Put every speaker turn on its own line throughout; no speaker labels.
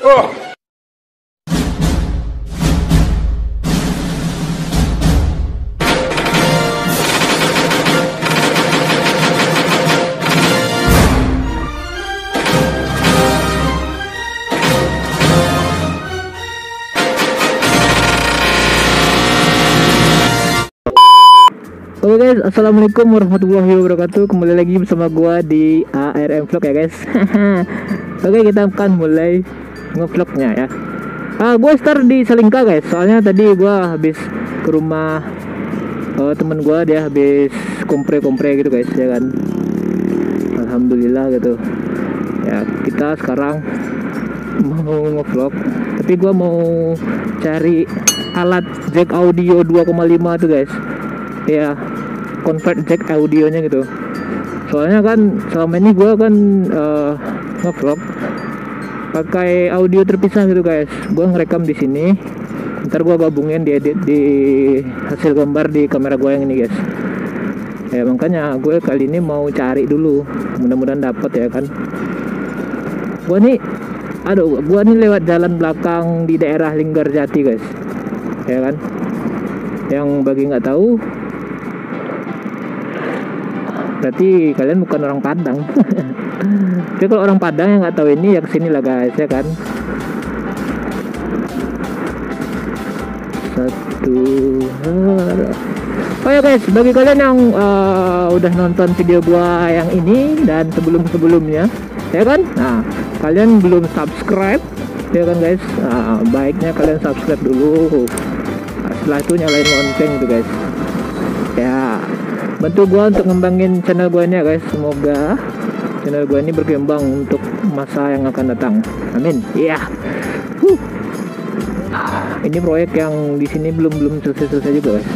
Oke guys, assalamualaikum warahmatullahi wabarakatuh. Kembali lagi bersama gua di ARM Vlog ya guys. Oke, kita akan mulai ngevlognya ya. Gua start di Salingka guys. Soalnya tadi gua habis ke rumah temen gua, dia habis kompre-kompre gitu guys ya kan. Alhamdulillah gitu. Ya, kita sekarang mau ngevlog. Tapi gua mau cari alat jack audio 2,5 tuh guys. Ya, convert jack audionya gitu. Soalnya kan selama ini gue kan ngevlog pakai audio terpisah gitu guys. Gue ngerekam di sini, ntar gue gabungin diedit di hasil gambar di kamera gue yang ini guys. Ya makanya gue kali ini mau cari dulu, mudah-mudahan dapat ya kan. Gue nih lewat jalan belakang di daerah Linggarjati guys, ya kan. Yang bagi nggak tahu, berarti kalian bukan orang Padang. Tapi kalau orang Padang yang nggak tahu ini ya kesini lah guys ya kan. Oh ya guys, bagi kalian yang udah nonton video gua yang ini dan sebelumnya ya kan, nah kalian belum subscribe ya kan guys, baiknya kalian subscribe dulu. Setelah itu nyalain lonceng tuh guys ya, bantu gua untuk ngembangin channel gua ini ya guys. Semoga channel gua ini berkembang untuk masa yang akan datang, amin. Iya. Ini proyek yang di sini belum selesai juga guys.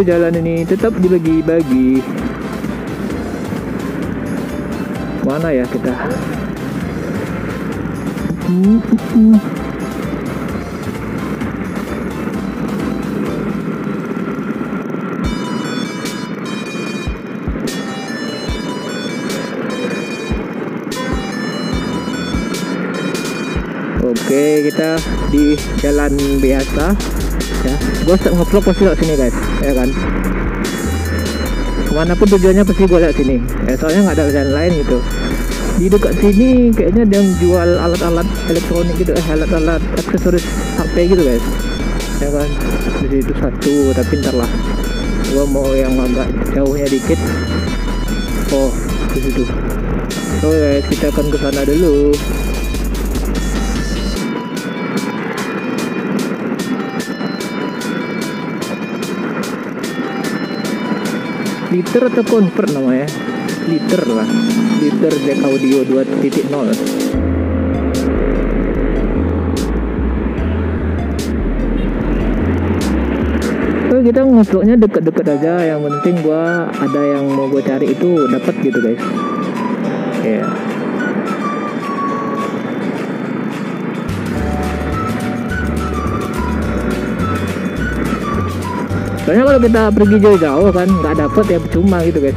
Jalan ini tetap dibagi-bagi. Mana ya kita? Oke, kita di jalan biasa ya. Gue ngevlog pasti lewat sini guys ya kan. Kemanapun tujuannya pasti gue lewat sini ya, soalnya nggak ada jalan lain gitu. Di dekat sini kayaknya ada yang jual alat-alat elektronik gitu, alat-alat aksesoris HP gitu guys ya kan. Di situ satu, tapi ntar lah gue mau yang agak jauhnya dikit. Di situ. Guys, kita akan ke sana dulu. Liter atau convert namanya? Liter lah. Liter jack audio 2.0. Kita ngevlognya deket-deket aja. Yang penting gua ada yang mau gue cari itu dapat gitu guys. Ya. Soalnya kalau kita pergi jauh-jauh kan nggak dapet ya, percuma gitu guys.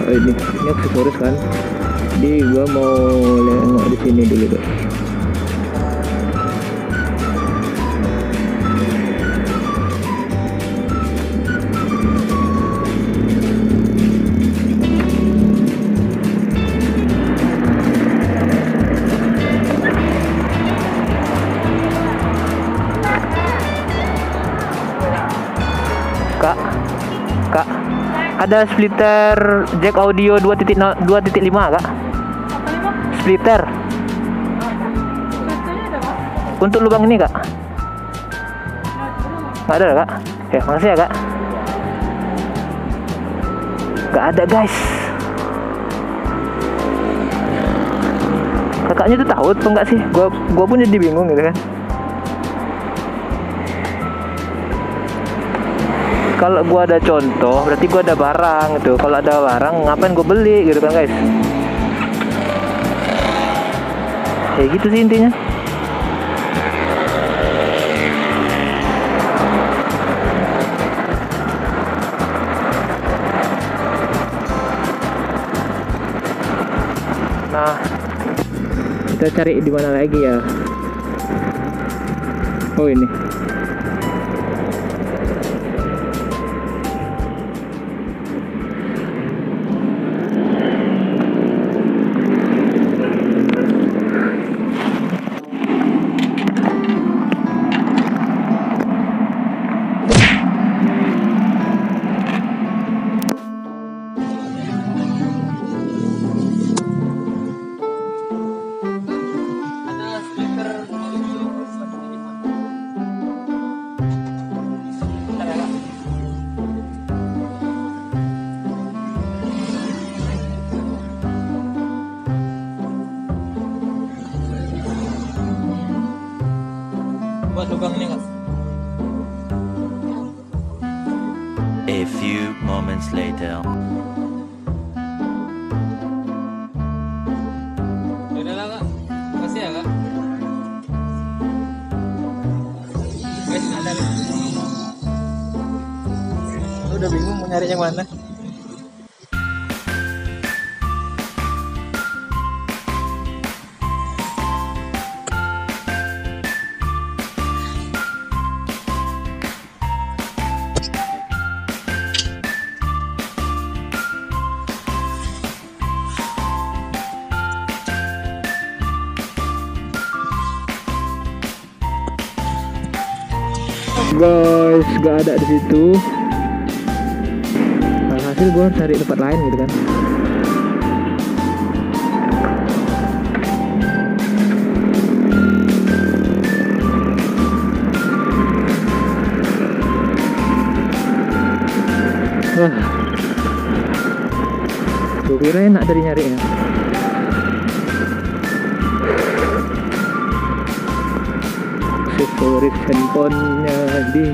Ini aksesoris kan. Jadi gua mau nengok di sini dulu guys. Kak, ada splitter jack audio 2.5 kak? Splitter untuk lubang ini kak? Nggak ada kak? Ya makasih ya kak. Nggak ada guys. Kakaknya tuh tahu atau enggak sih? Gua pun jadi bingung gitu kan. Kalau gua ada contoh, berarti gua ada barang gitu. Kalau ada barang, ngapain gua beli gitu kan guys? Kayak gitu sih intinya. Kita cari di mana lagi ya? Oh ini.
Buat lubang ini, Kak.
A few moments later.
Udah lah, Kak. Kasih ya, Kak. Guys, ada nih. Udah bingung mau nyari yang mana.
Guys, gak ada di situ. Alhasil gue cari tempat lain gitu kan. Wah, gue kira enak dari nyari ya. Aksesoris handphonenya di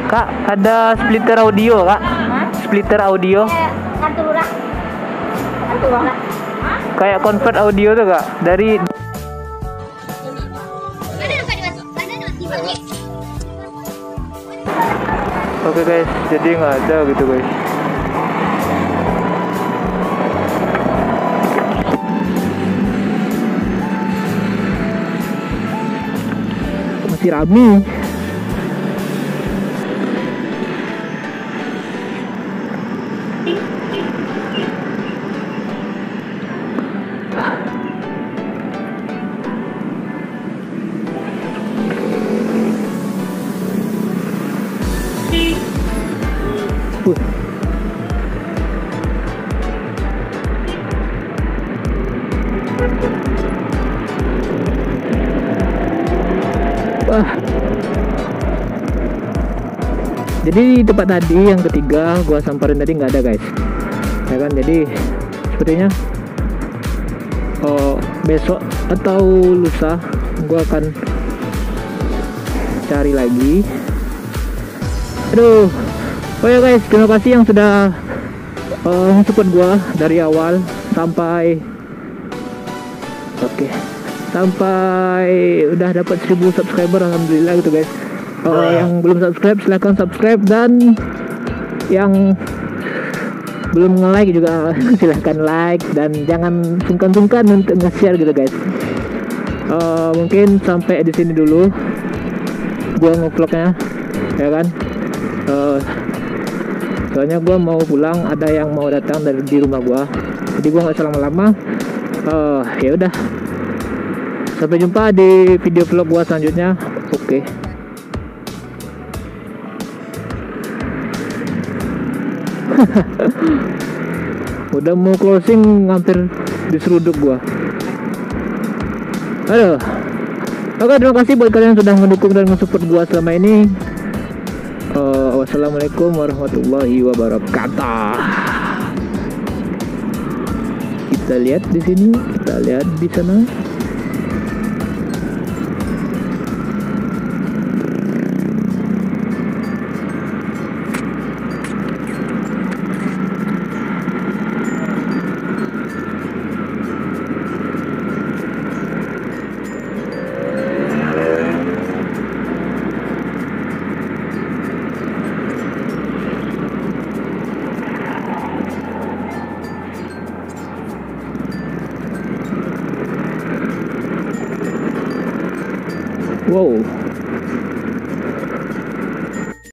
Kak, ada splitter audio, Kak. Splitter audio.
Kartu lurah. Kartu lurah.
Kayak convert audio tuh, Kak. Dari Oke guys, jadi nggak ada gitu guys. Masih rame. Wah. Jadi tempat tadi yang ketiga gua samperin tadi nggak ada guys, ya kan? Jadi sepertinya besok atau lusa gua akan cari lagi. Aduh, oh ya guys, terima kasih yang sudah support gua dari awal sampai sampai udah dapat 1000 subscriber, alhamdulillah gitu guys. Yang belum subscribe silahkan subscribe, dan yang belum nge-like juga silahkan like, dan jangan sungkan-sungkan untuk nge-share gitu guys. Mungkin sampai di sini dulu gua nge-vlognya, ya kan. Soalnya gua mau pulang, ada yang mau datang dari di rumah gua, jadi gua nggak usah lama-lama. Ya udah, sampai jumpa di video vlog gua selanjutnya. Oke. Udah mau closing, hampir diseruduk gua. Aduh. Oke, terima kasih buat kalian yang sudah mendukung dan mensupport gua selama ini. Wassalamualaikum warahmatullahi wabarakatuh. Kita lihat di sini, kita lihat di sana. Wow,